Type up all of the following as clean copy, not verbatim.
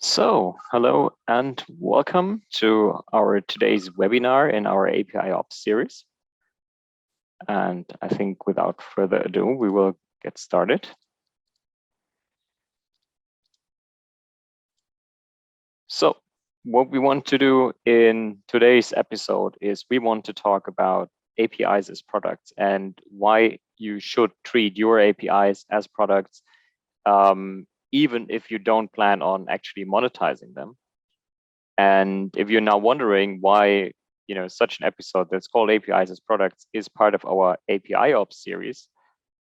Hello and welcome to our today's webinar in our APIOps series. And I think without further ado, we will get started. So what we want to do in today's episode is we want to talk about APIs as products and why you should treat your APIs as products, even if you don't plan on actually monetizing them. And if you're now wondering why, such an episode that's called APIs as products is part of our APIOps series,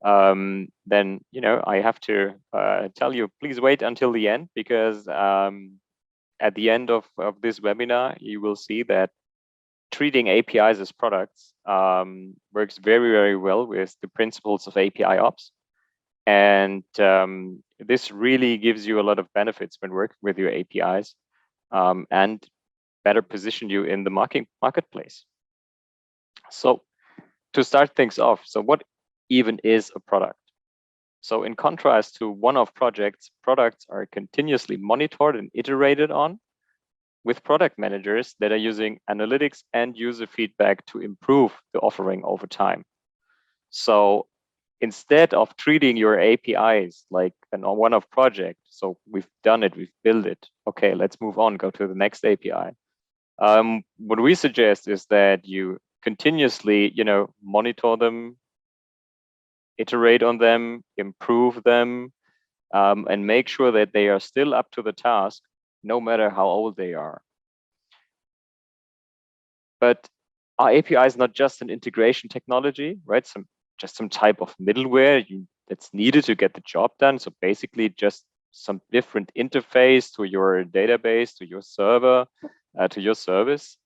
then, I have to tell you, please wait until the end, because at the end of this webinar, you will see that treating APIs as products works very, very well with the principles of APIOps. And this really gives you a lot of benefits when working with your APIs. And better position you in the marketplace. So to start things off, so what even is a product? So in contrast to one-off projects, products are continuously monitored and iterated on with product managers that are using analytics and user feedback to improve the offering over time. So instead of treating your APIs like a one-off project, so we've done it, we've built it, okay, let's move on, go to the next API. What we suggest is that you continuously, monitor them, iterate on them, improve them, and make sure that they are still up to the task, no matter how old they are. But our API is not just an integration technology, right? Just some type of middleware that's needed to get the job done. So basically just some different interface to your database, to your server, to your service.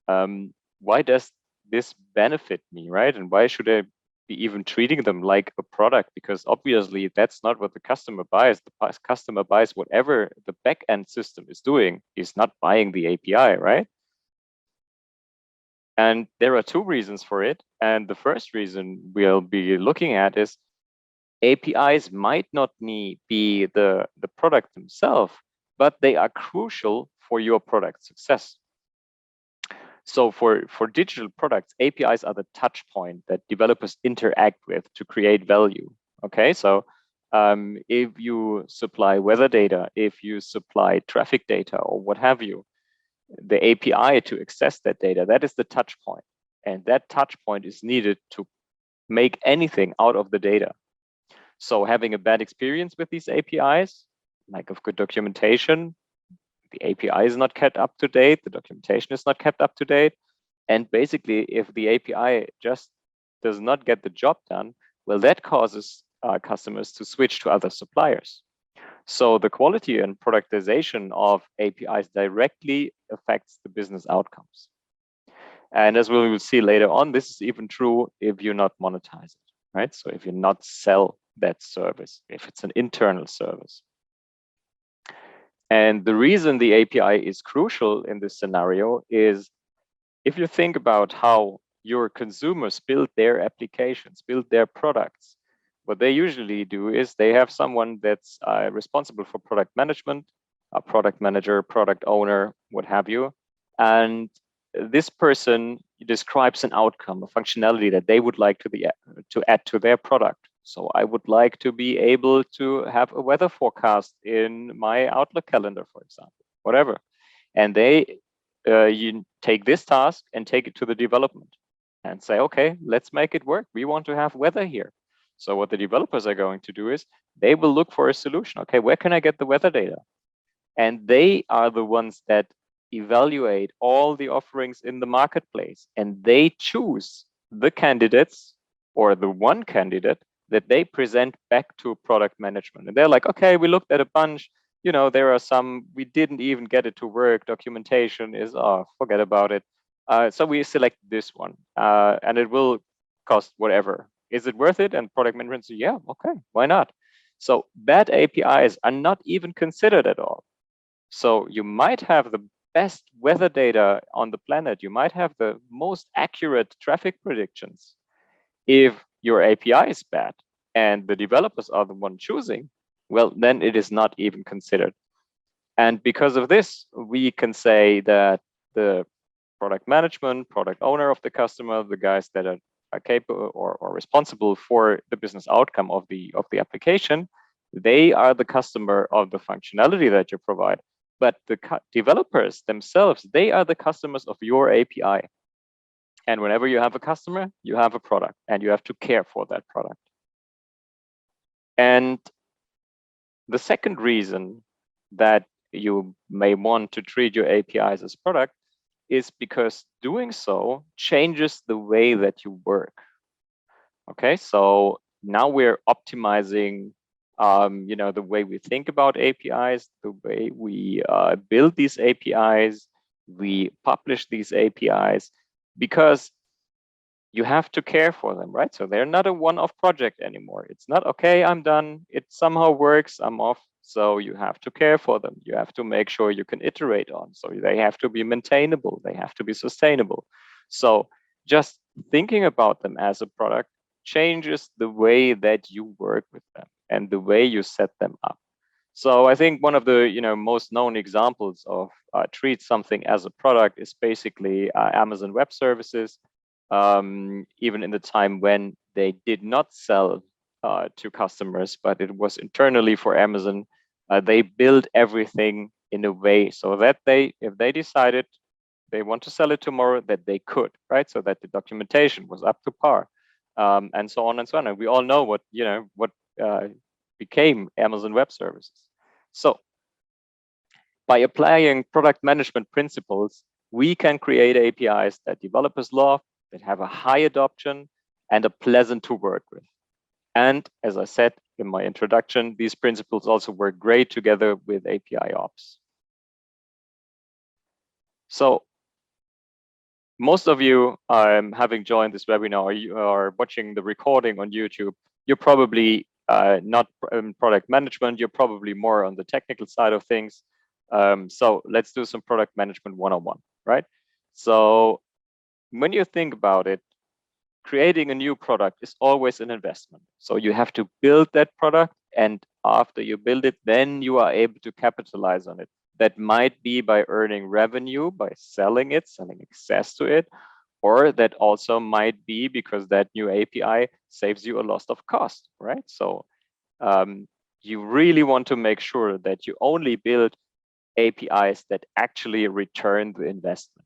Why does this benefit me, right? And why should I be even treating them like a product? Because obviously that's not what the customer buys. The customer buys whatever the backend system is doing. He's not buying the API, right? And there are two reasons for it. And the first reason we'll be looking at is APIs might not be the product themselves, but they are crucial for your product success. So for digital products, APIs are the touch point that developers interact with to create value. Okay, so if you supply weather data, if you supply traffic data or what have you, the API to access that data, that is the touch point. And that touch point is needed to make anything out of the data. So having a bad experience with these APIs, lack of good documentation, the API is not kept up to date, the documentation is not kept up to date. And basically, if the API just does not get the job done, well, that causes customers to switch to other suppliers. So the quality and productization of APIs directly affects the business outcomes. And as we will see later on, this is even true if you're not monetize it, right? So if you not sell that service, if it's an internal service. And the reason the API is crucial in this scenario is if you think about how your consumers build their applications, build their products, what they usually do is they have someone that's responsible for product management, a product manager, product owner, what have you. And this person describes an outcome, a functionality that they would like to add to their product. So I would like to be able to have a weather forecast in my Outlook calendar, for example, whatever. And you take this task and take it to the development and say, okay, let's make it work. We want to have weather here. So what the developers are going to do is they will look for a solution. Okay, where can I get the weather data? And they are the ones that evaluate all the offerings in the marketplace, and they choose the candidates or the one candidate that they present back to product management. And they're like, okay, we looked at a bunch, there are some, we didn't even get it to work. Documentation is, forget about it. So we select this one and it will cost whatever. Is it worth it? And product management says, yeah, okay, why not? So bad APIs are not even considered at all. So you might have the best weather data on the planet. You might have the most accurate traffic predictions. If your API is bad and the developers are the one choosing, well, then it is not even considered. And because of this, we can say that the product management, product owner of the customer, the guys that are capable or responsible for the business outcome of the application, they are the customer of the functionality that you provide. But the developers themselves, they are the customers of your API. And whenever you have a customer, you have a product, and you have to care for that product. And the second reason that you may want to treat your APIs as product is because doing so changes the way that you work. Okay, so now we're optimizing the way we think about APIs, the way we build these APIs, we publish these APIs, because you have to care for them, right? So they're not a one-off project anymore. It's not, okay, I'm done, it somehow works, I'm off. So you have to care for them. You have to make sure you can iterate on. So they have to be maintainable. They have to be sustainable. So just thinking about them as a product changes the way that you work with them and the way you set them up. So I think one of the most known examples of treat something as a product is basically Amazon Web Services. Even in the time when they did not sell to customers, but it was internally for Amazon, they built everything in a way so that if they decided they want to sell it tomorrow, that they could, right? So that the documentation was up to par, and so on and so on. And we all know what became Amazon Web Services. So by applying product management principles, we can create APIs that developers love, that have a high adoption, and are pleasant to work with. And as I said in my introduction, these principles also work great together with APIOps. So most of you, having joined this webinar, or you are watching the recording on YouTube, you're probably not in product management, you're probably more on the technical side of things. So let's do some product management 101, right? So when you think about it, creating a new product is always an investment. So you have to build that product, and after you build it, then you are able to capitalize on it. That might be by earning revenue, by selling it, selling access to it, or that also might be because that new API saves you a lot of cost, right? So you really want to make sure that you only build APIs that actually return the investment.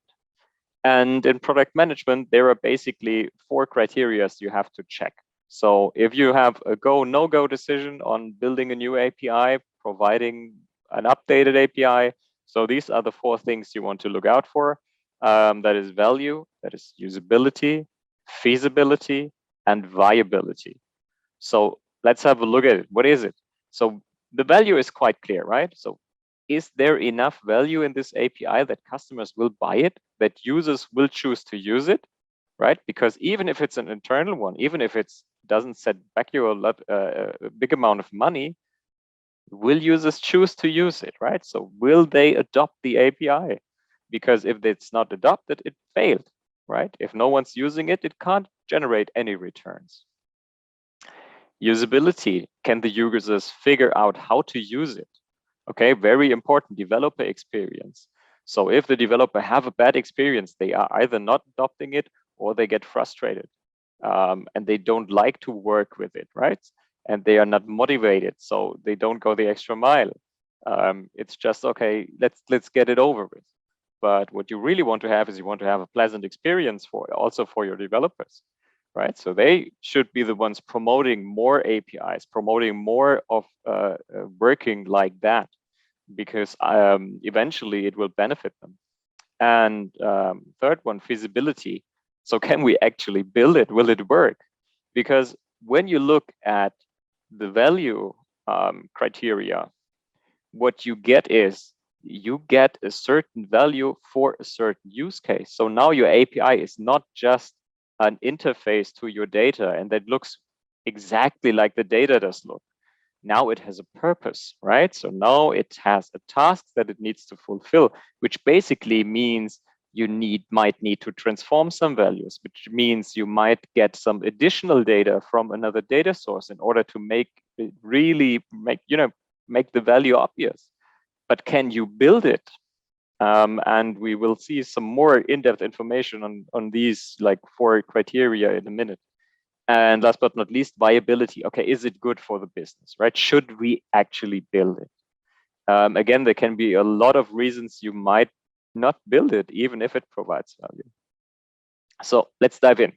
And in product management, there are basically 4 criteria you have to check. So if you have a go, no-go decision on building a new API, providing an updated API, so these are the 4 things you want to look out for. That is value, that is usability, feasibility, and viability. So let's have a look at it. What is it? So the value is quite clear, right? So is there enough value in this API that customers will buy it, that users will choose to use it, right? Because even if it's an internal one, even if it doesn't set back you a big amount of money, will users choose to use it, right? So will they adopt the API? Because if it's not adopted, it failed, right? If no one's using it, it can't generate any returns. Usability, can the users figure out how to use it? Okay, very important, developer experience. So if the developer have a bad experience, they are either not adopting it or they get frustrated, and they don't like to work with it, right? And they are not motivated, so they don't go the extra mile. It's just, okay, let's get it over with. But what you really want to have is you want to have a pleasant experience also for your developers, right? So they should be the ones promoting more APIs, promoting more of working like that, because eventually it will benefit them. And third one, feasibility. So can we actually build it? Will it work? Because when you look at the value criteria, what you get is you get a certain value for a certain use case. So now your API is not just an interface to your data and that looks exactly like the data does look. Now it has a purpose, right? So now it has a task that it needs to fulfill, which basically means you might need to transform some values, which means you might get some additional data from another data source in order to make the value obvious. but can you build it? And we will see some more in-depth information on these like 4 criteria in a minute. And last but not least, viability. Okay, is it good for the business, right? Should we actually build it? Again, there can be a lot of reasons you might not build it, even if it provides value. So let's dive in.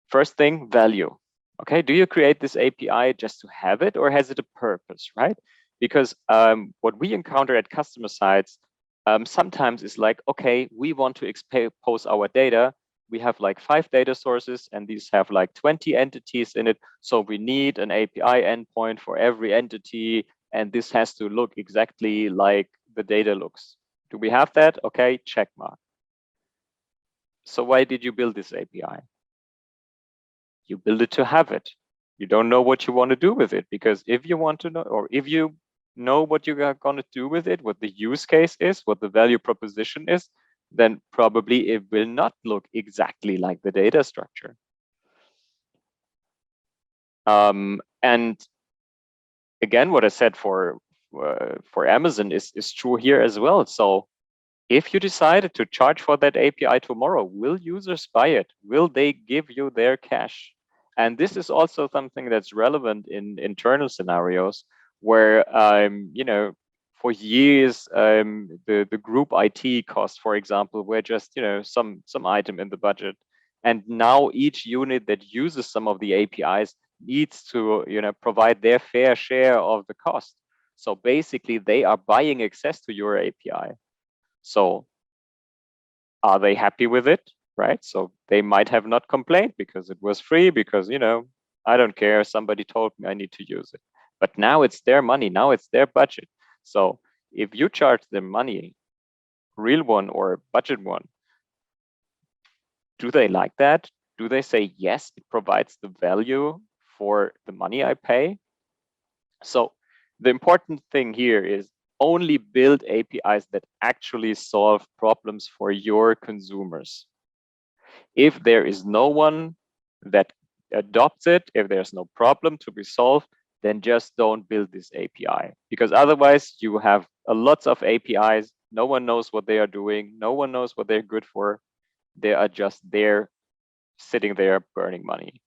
First thing, value. Okay, do you create this API just to have it, or has it a purpose, right? Because what we encounter at customer sites sometimes is like, okay, we want to expose our data. We have like 5 data sources, and these have like 20 entities in it. So we need an API endpoint for every entity, and this has to look exactly like the data looks. Do we have that? Okay, check mark. So why did you build this API? You build it to have it. You don't know what you want to do with it, because if you want to know, or if you know what you're going to do with it, what the use case is, what the value proposition is, then probably it will not look exactly like the data structure. And again, what I said for Amazon is true here as well. So if you decided to charge for that API tomorrow, will users buy it? Will they give you their cash? And this is also something that's relevant in internal scenarios where, for years, the group IT costs, for example, were just, some item in the budget. And now each unit that uses some of the APIs needs to, provide their fair share of the cost. So basically, they are buying access to your API. So are they happy with it, right? So they might have not complained because it was free, because, I don't care, somebody told me I need to use it. But now it's their money, now it's their budget. So if you charge them money, real one or budget one, do they like that? Do they say, yes, it provides the value for the money I pay? So the important thing here is only build APIs that actually solve problems for your consumers. If there is no one that adopts it, if there's no problem to be solved, then just don't build this API, because otherwise you have lots of APIs. No one knows what they are doing. No one knows what they're good for. They are just there, sitting there, burning money.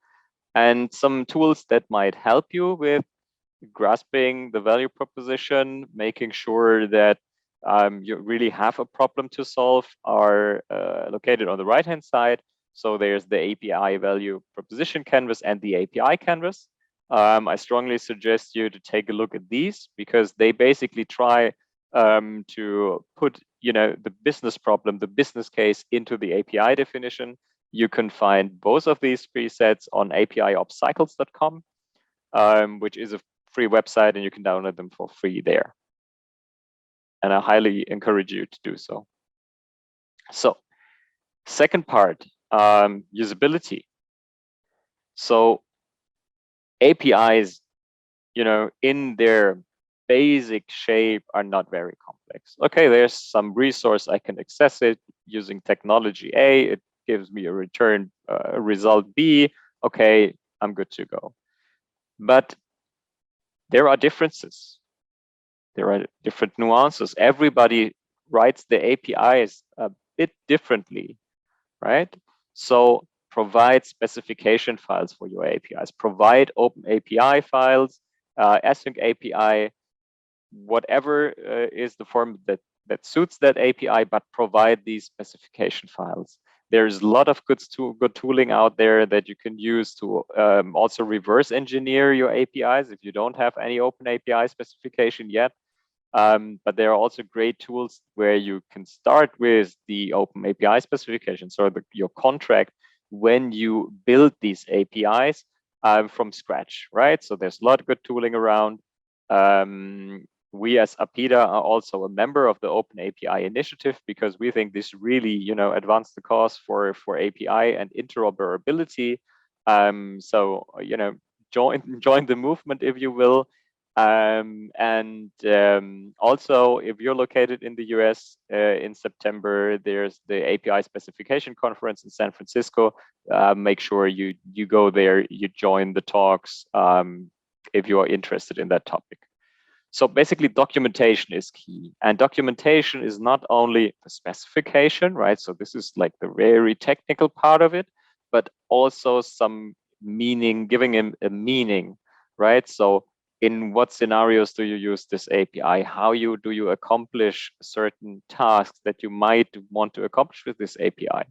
And some tools that might help you with grasping the value proposition, making sure that you really have a problem to solve, are located on the right-hand side. So there's the API value proposition canvas and the API canvas. I strongly suggest you to take a look at these, because they basically try to put the business problem, the business case, into the API definition. You can find both of these presets on APIOpscycles.com, which is a free website, and you can download them for free there. And I highly encourage you to do so. So, second part, usability. So APIs, in their basic shape are not very complex. Okay, there's some resource, I can access it using technology A, it gives me a return result B. Okay, I'm good to go. But there are differences. There are different nuances. Everybody writes the APIs a bit differently, right? So provide specification files for your APIs. Provide open API files, async API, whatever is the form that suits that API, but provide these specification files. There's a lot of good tooling out there that you can use to also reverse engineer your APIs if you don't have any open API specification yet. But there are also great tools where you can start with the open API specification, so your contract, when you build these APIs from scratch, right? So there's a lot of good tooling around. We as APIIDA are also a member of the Open API initiative, because we think this really, advanced the cause for API and interoperability. So, join the movement, if you will. Also, if you're located in the US, in September, there's the API specification conference in San Francisco. Make sure you go there, you join the talks if you are interested in that topic. So basically documentation is key, and documentation is not only the specification, right? So this is like the very technical part of it, but also some meaning, giving him a meaning, right? So in what scenarios do you use this API? How do you accomplish certain tasks that you might want to accomplish with this API?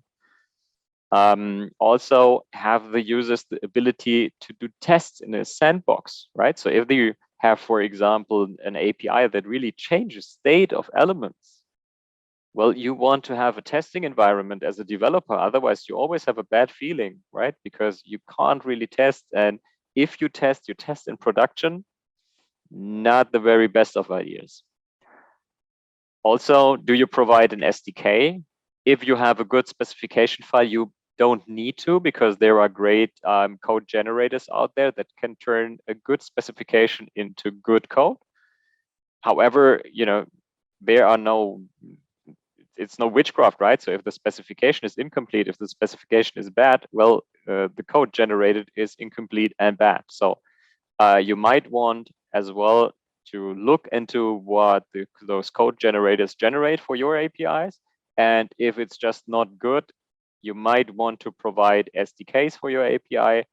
Also have the users the ability to do tests in a sandbox, right? So if you have, for example, an API that really changes state of elements, well, you want to have a testing environment as a developer. Otherwise, you always have a bad feeling, right? Because you can't really test. And if you test in production, not the very best of ideas. Also, do you provide an SDK? If you have a good specification file, you don't need to, because there are great code generators out there that can turn a good specification into good code. However, there are it's no witchcraft, right? So if the specification is incomplete, if the specification is bad, well, the code generated is incomplete and bad. So you might want as well to look into what those code generators generate for your APIs. And if it's just not good, you might want to provide SDKs for your API,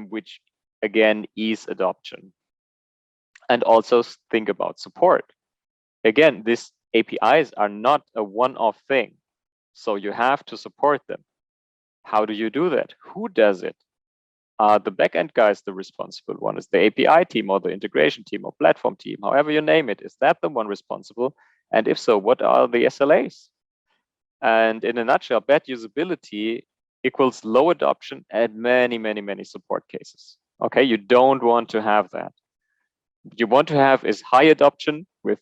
which again ease adoption. And also think about support. Again, these APIs are not a one-off thing, so you have to support them. How do you do that? Who does it? The backend guy is the responsible one. Is the API team or the integration team or platform team, however you name it, is that the one responsible? And if so, what are the SLAs? And in a nutshell, bad usability equals low adoption and many, many, many support cases. Okay, you don't want to have that. What you want to have is high adoption with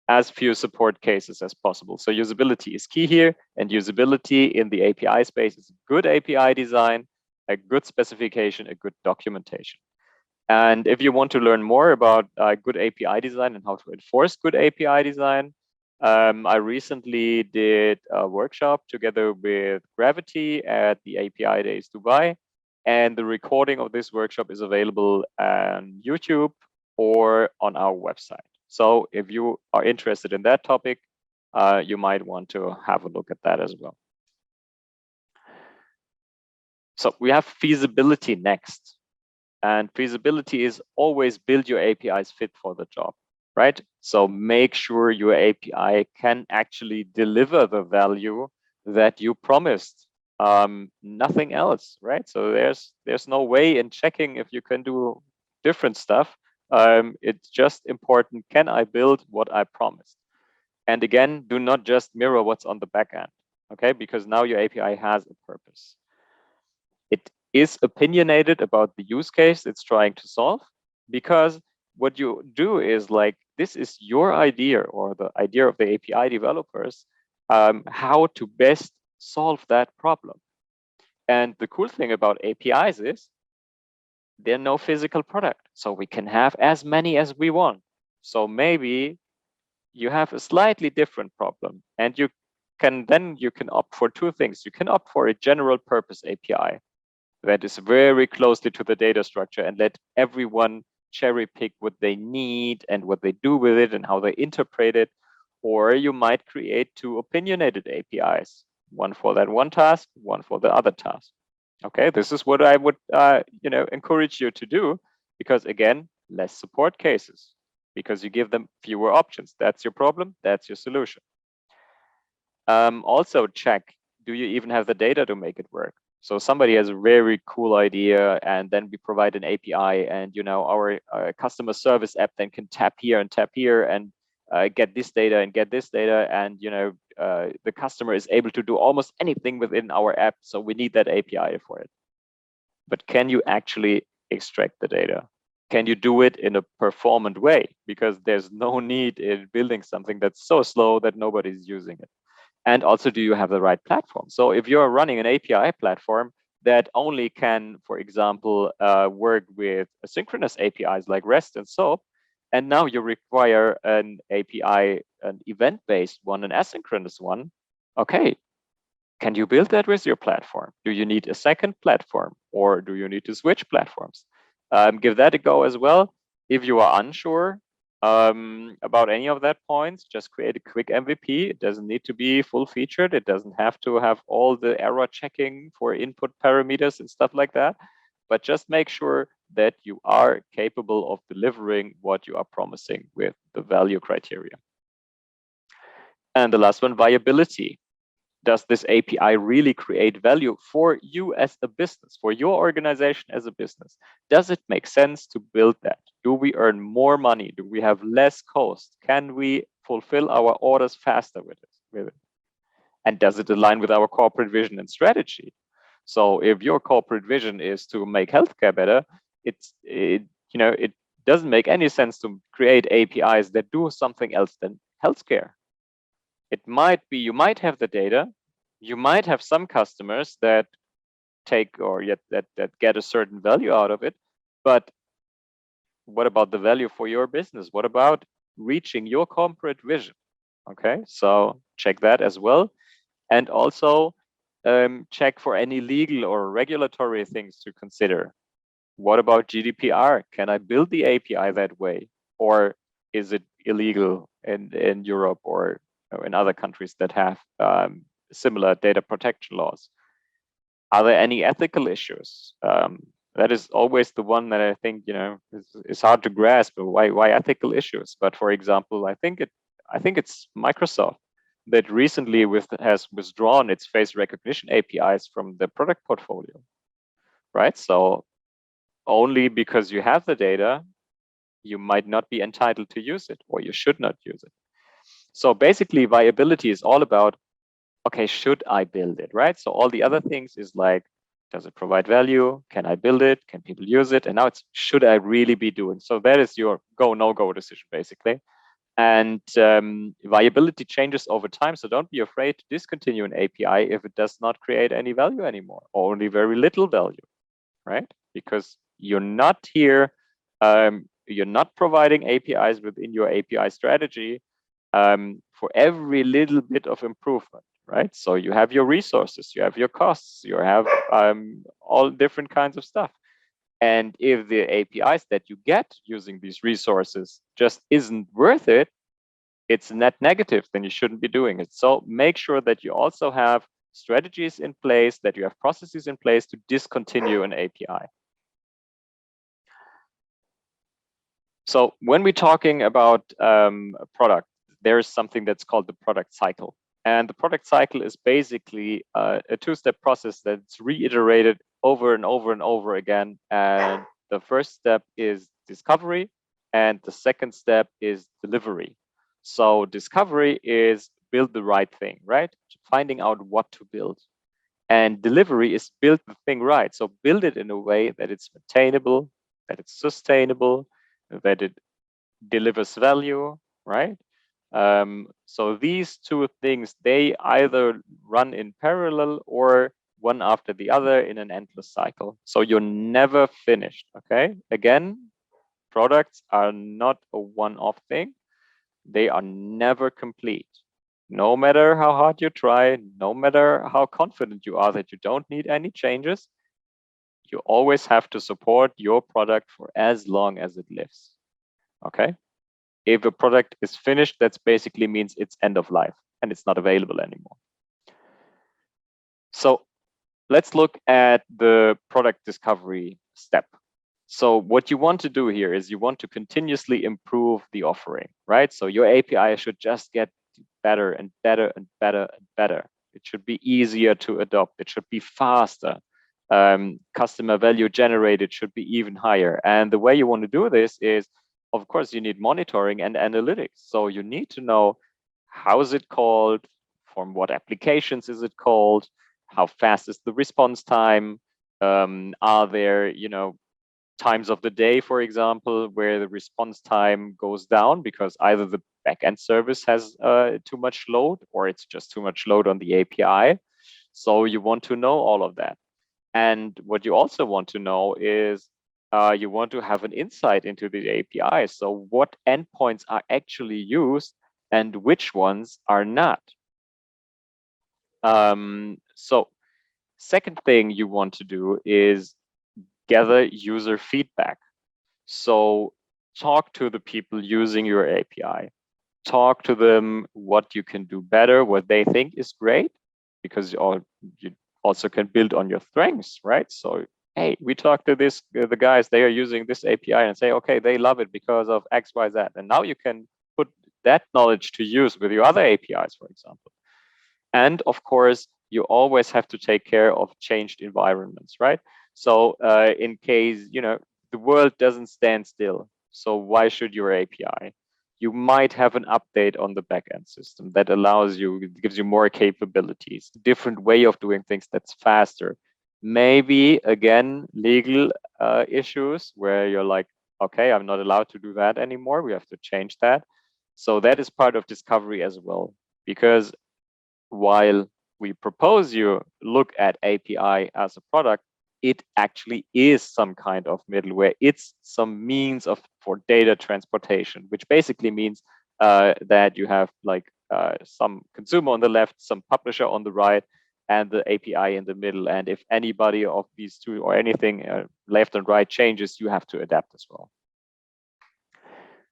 as few support cases as possible. So usability is key here, and usability in the API space is good API design, a good specification, a good documentation. And if you want to learn more about good API design and how to enforce good API design, I recently did a workshop together with Gravity at the API Days Dubai. And the recording of this workshop is available on YouTube or on our website. So if you are interested in that topic, you might want to have a look at that as well. So we have feasibility next. And feasibility is always build your APIs fit for the job, right? So make sure your API can actually deliver the value that you promised. Nothing else, right? So there's no way in checking if you can do different stuff. It's just important, can I build what I promised? And again, do not just mirror what's on the back end, okay? Because now your API has a purpose. It is opinionated about the use case it's trying to solve, because what you do is like, this is your idea or the idea of the API developers, how to best solve that problem. And the cool thing about APIs is they're no physical product. So we can have as many as we want. So maybe you have a slightly different problem, and you can opt for two things. You can opt for a general purpose API that is very closely to the data structure and let everyone cherry pick what they need and what they do with it and how they interpret it. Or you might create two opinionated APIs, one for that one task, one for the other task. Okay, this is what I would encourage you to do, because again, less support cases, because you give them fewer options. That's your problem, that's your solution. Also check, do you even have the data to make it work? So somebody has a very cool idea, and then we provide an API, and our customer service app then can tap here and get this data and get this data, and the customer is able to do almost anything within our app. So we need that API for it. But can you actually extract the data? Can you do it in a performant way? Because there's no need in building something that's so slow that nobody's using it. And also, do you have the right platform? So if you're running an API platform that only can, for example, work with asynchronous APIs like REST and SOAP, and now you require an API, an event-based one, an asynchronous one, okay, can you build that with your platform? Do you need a second platform, or do you need to switch platforms? Give that a go as well. If you are unsure, about any of that points, just create a quick MVP. It doesn't need to be full featured. It doesn't have to have all the error checking for input parameters and stuff like that. But just make sure that you are capable of delivering what you are promising with the value criteria. And the last one, viability. Does this API really create value for you as a business, for your organization as a business? Does it make sense to build that? Do we earn more money? Do we have less cost? Can we fulfill our orders faster with it? And does it align with our corporate vision and strategy? So if your corporate vision is to make healthcare better, it doesn't make any sense to create APIs that do something else than healthcare. It might be you might have the data, you might have some customers that take or yet that get a certain value out of it, but what about the value for your business? What about reaching your corporate vision? Okay, so check that as well, and also check for any legal or regulatory things to consider. What about GDPR? Can I build the API that way, or is it illegal in Europe or in other countries that have similar data protection laws? Are there any ethical issues? That is always the one that I think is hard to grasp. Why ethical issues? But for example, I think it's Microsoft that recently has withdrawn its face recognition APIs from the product portfolio, right? So only because you have the data, you might not be entitled to use it, or you should not use it. So basically, viability is all about, okay, should I build it, right? So all the other things is like, does it provide value? Can I build it? Can people use it? And now it's, should I really be doing? So that is your go, no go decision, basically. And viability changes over time. So don't be afraid to discontinue an API if it does not create any value anymore, or only very little value, right? Because you're not here, you're not providing APIs within your API strategy for every little bit of improvement, right? So you have your resources, you have your costs, you have all different kinds of stuff. And if the APIs that you get using these resources just isn't worth it, it's net negative, then you shouldn't be doing it. So make sure that you also have strategies in place, that you have processes in place to discontinue an API. So when we're talking about a product, there is something that's called the product cycle. And the product cycle is basically a two-step process that's reiterated over and over and over again. And the first step is discovery, and the second step is delivery. So discovery is build the right thing, right? Finding out what to build. And delivery is build the thing right. So build it in a way that it's maintainable, that it's sustainable, that it delivers value, right? So these two things, they either run in parallel or one after the other in an endless cycle. So you're never finished, okay? Again, products are not a one-off thing. They are never complete. No matter how hard you try, no matter how confident you are that you don't need any changes, you always have to support your product for as long as it lives, okay? If a product is finished, that basically means it's end of life and it's not available anymore. So let's look at the product discovery step. So what you want to do here is you want to continuously improve the offering, right? So your API should just get better and better and better and better. It should be easier to adopt. It should be faster. Customer value generated should be even higher. And the way you want to do this is, of course, you need monitoring and analytics. So you need to know, how is it called? From what applications is it called? How fast is the response time? Are there, times of the day, for example, where the response time goes down because either the backend service has too much load or it's just too much load on the API. So you want to know all of that. And what you also want to know is you want to have an insight into the API. So what endpoints are actually used and which ones are not. So second thing you want to do is gather user feedback. So talk to the people using your API. Talk to them what you can do better, what they think is great, because you also can build on your strengths, right? So, hey, we talk to the guys, they are using this API, and say, okay, they love it because of X, Y, Z. And now you can put that knowledge to use with your other APIs, for example. And of course, you always have to take care of changed environments, right? So in case, the world doesn't stand still. So why should your API? You might have an update on the backend system that allows you, gives you more capabilities, different way of doing things that's faster. Maybe, again, legal issues where you're like, okay, I'm not allowed to do that anymore. We have to change that. So that is part of discovery as well, because while we propose you look at API as a product, it actually is some kind of middleware. It's some means for data transportation, which basically means that you have like some consumer on the left, some publisher on the right, and the API in the middle. And if anybody of these two or anything left and right changes, you have to adapt as well.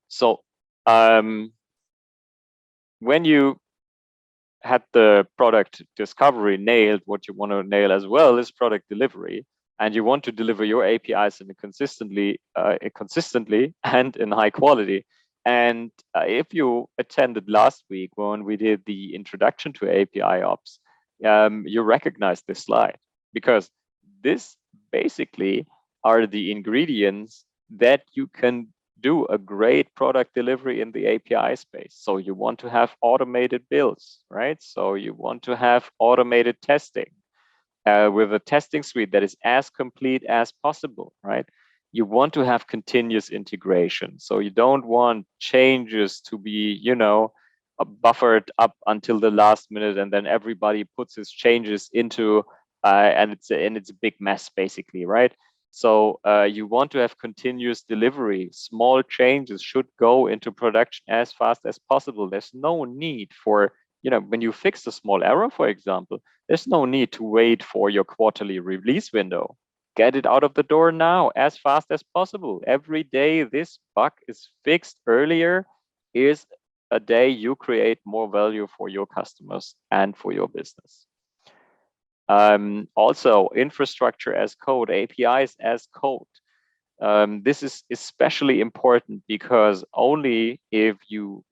So when you had the product discovery nailed, what you want to nail as well is product delivery. And you want to deliver your APIs in consistently and in high quality. And if you attended last week when we did the introduction to APIOps, you recognize this slide, because this basically are the ingredients that you can do a great product delivery in the API space. So you want to have automated builds, right? So you want to have automated testing with a testing suite that is as complete as possible, right? You want to have continuous integration. So you don't want changes to be, buffered up until the last minute, and then everybody puts his changes into, and it's a big mess basically, right? So you want to have continuous delivery. Small changes should go into production as fast as possible. There's no need for, when you fix a small error, for example, there's no need to wait for your quarterly release window. Get it out of the door now as fast as possible. Every day this bug is fixed earlier is a day you create more value for your customers and for your business. Also, infrastructure as code, APIs as code. This is especially important because only if you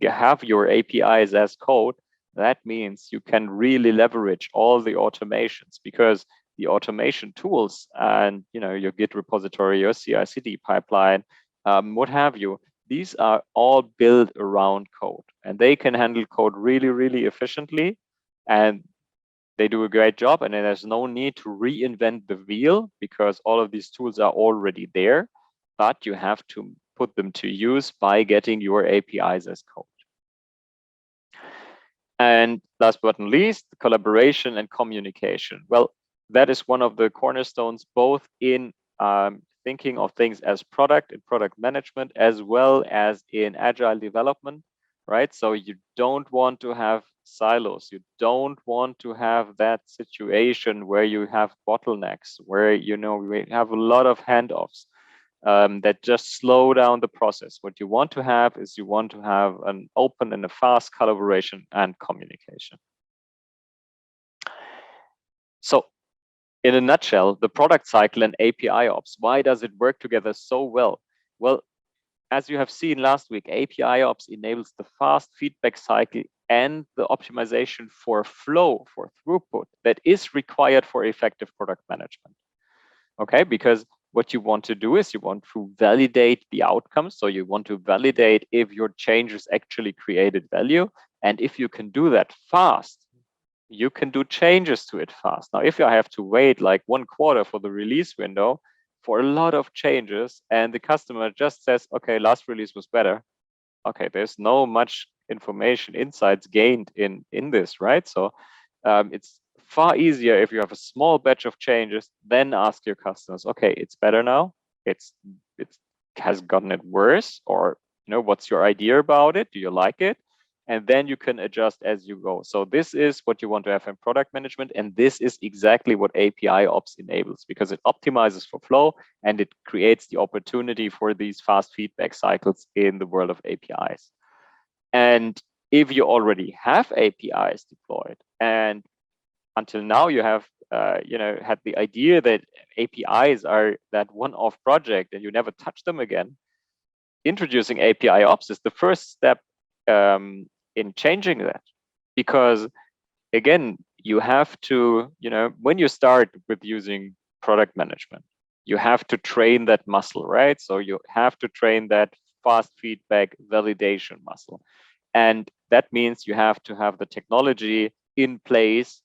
have your APIs as code, that means you can really leverage all the automations, because the automation tools and your Git repository, your CI/CD pipeline, what have you, these are all built around code, and they can handle code really, really efficiently, and they do a great job. And then there's no need to reinvent the wheel because all of these tools are already there, but you have to put them to use by getting your APIs as code. And last but not least, collaboration and communication. Well, that is one of the cornerstones, both in thinking of things as product and product management, as well as in agile development, right? So you don't want to have silos. You don't want to have that situation where you have bottlenecks, where we have a lot of handoffs. That just slow down the process. What you want to have is you want to have an open and a fast collaboration and communication. So in a nutshell, the product cycle and APIOps, why does it work together so well? Well, as you have seen last week, APIOps enables the fast feedback cycle and the optimization for flow, for throughput that is required for effective product management. Okay, because what you want to do is you want to validate the outcomes. So you want to validate if your changes actually created value. And if you can do that fast, you can do changes to it fast. Now, if I have to wait like 1 quarter for the release window for a lot of changes, and the customer just says, okay, last release was better. Okay, there's no much information, insights gained in this, right? So it's far easier if you have a small batch of changes, then ask your customers, okay, it's better now. It has gotten it worse, or what's your idea about it? Do you like it? and then you can adjust as you go. So this is what you want to have in product management, and this is exactly what APIOps enables, because it optimizes for flow and it creates the opportunity for these fast feedback cycles in the world of APIs. And if you already have APIs deployed, and until now you have had the idea that APIs are that one-off project and you never touch them again, introducing APIOps is the first step in changing that. Because again, you have to, when you start with using product management, you have to train that muscle, right? So you have to train that fast feedback validation muscle. And that means you have to have the technology in place,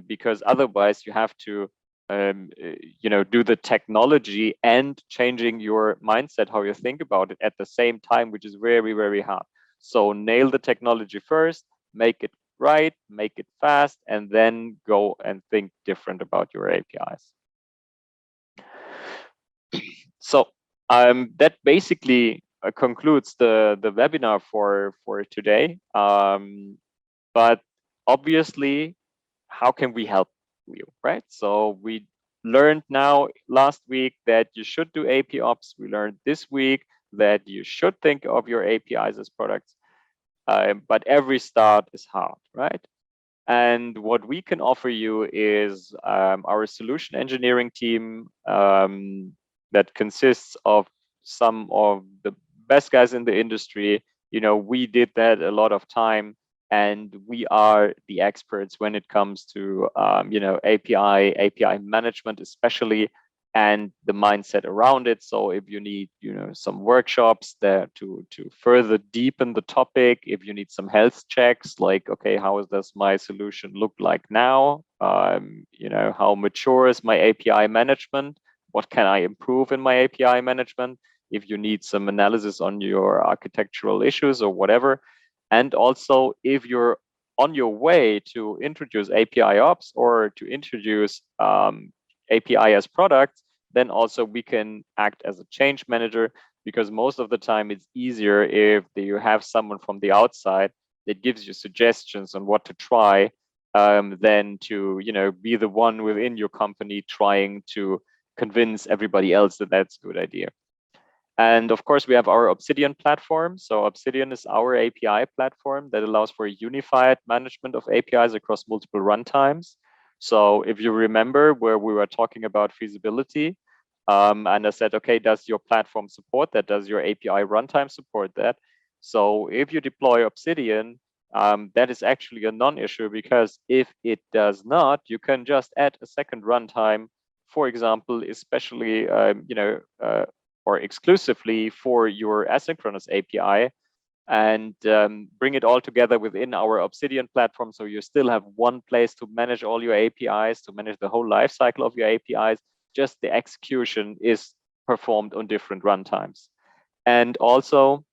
because otherwise you have to do the technology and changing your mindset, how you think about it at the same time, which is very, very hard. So nail the technology first, make it right, make it fast, and then go and think different about your APIs. So that basically concludes the webinar for today. But obviously, how can we help you, right? So we learned now last week that you should do APIOps. We learned this week that you should think of your APIs as products. But every start is hard, right? And what we can offer you is our solution engineering team that consists of some of the best guys in the industry. We did that a lot of time, and we are the experts when it comes to API management, especially, and the mindset around it. So if you need some workshops there to further deepen the topic, if you need some health checks, like, okay, how does my solution look like now, how mature is my API management, what can I improve in my API management, if you need some analysis on your architectural issues or whatever. And also, if you're on your way to introduce APIOps or to introduce API as products, then also we can act as a change manager, because most of the time it's easier if you have someone from the outside that gives you suggestions on what to try, than to be the one within your company trying to convince everybody else that that's a good idea. And of course, we have our Obsidian platform. So Obsidian is our API platform that allows for a unified management of APIs across multiple runtimes. So if you remember where we were talking about feasibility, and I said, okay, does your platform support that? Does your API runtime support that? So if you deploy Obsidian, that is actually a non-issue, because if it does not, you can just add a second runtime, for example, especially, or exclusively for your asynchronous API, and bring it all together within our Obsidian platform. So you still have one place to manage all your APIs, to manage the whole life cycle of your APIs. Just the execution is performed on different runtimes. And also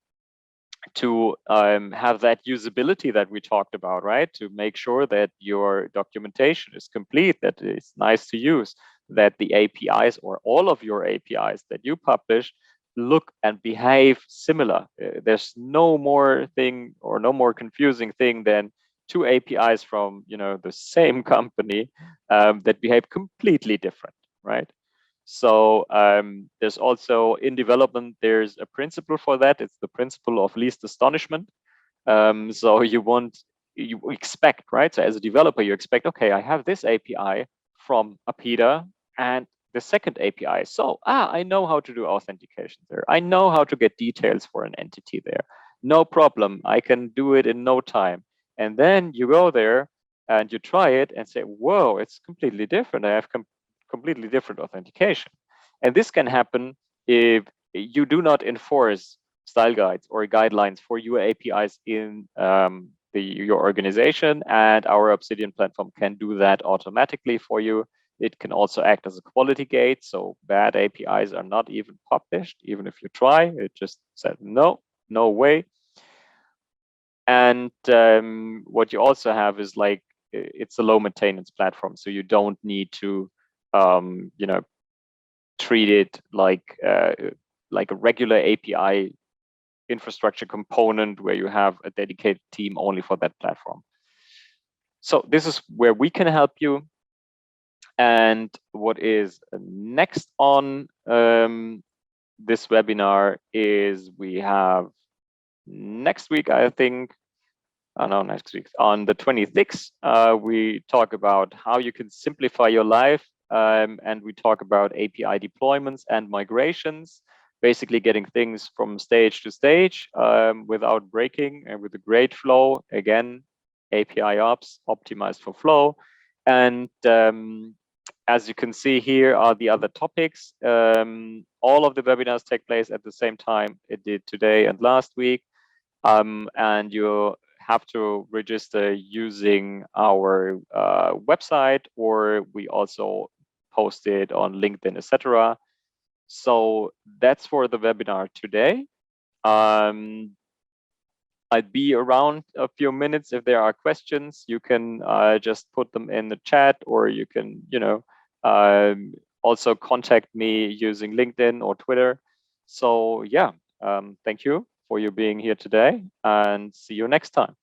to have that usability that we talked about, right? To make sure that your documentation is complete, that it's nice to use, that the APIs or all of your APIs that you publish look and behave similar. There's no more thing or no more confusing thing than two APIs from the same company that behave completely different, right? So there's also in development, there's a principle for that. It's the principle of least astonishment. So you expect, right? So as a developer, you expect, okay, I have this API from APIIDA and the second API. So I know how to do authentication there. I know how to get details for an entity there. No problem. I can do it in no time. And then you go there and you try it and say, whoa, it's completely different. I have completely different authentication. And this can happen if you do not enforce style guides or guidelines for your APIs in your organization, and our Obsidian platform can do that automatically for you. It can also act as a quality gate, so bad APIs are not even published, even if you try. It just said, no way. And what you also have is like, it's a low maintenance platform, so you don't need to treat it like a regular API infrastructure component where you have a dedicated team only for that platform. So this is where we can help you. And what is next on this webinar is we have next week, I think, no, next week on the 26th, we talk about how you can simplify your life, and we talk about API deployments and migrations, basically getting things from stage to stage without breaking and with a great flow. Again, APIOps optimized for flow. And as you can see, here are the other topics. All of the webinars take place at the same time. It did today and last week. And you have to register using our website, or we also post it on LinkedIn, etc. So that's for the webinar today. I'd be around a few minutes. If there are questions, you can just put them in the chat, or you can, also contact me using LinkedIn or Twitter. So yeah, thank you for you being here today, and see you next time.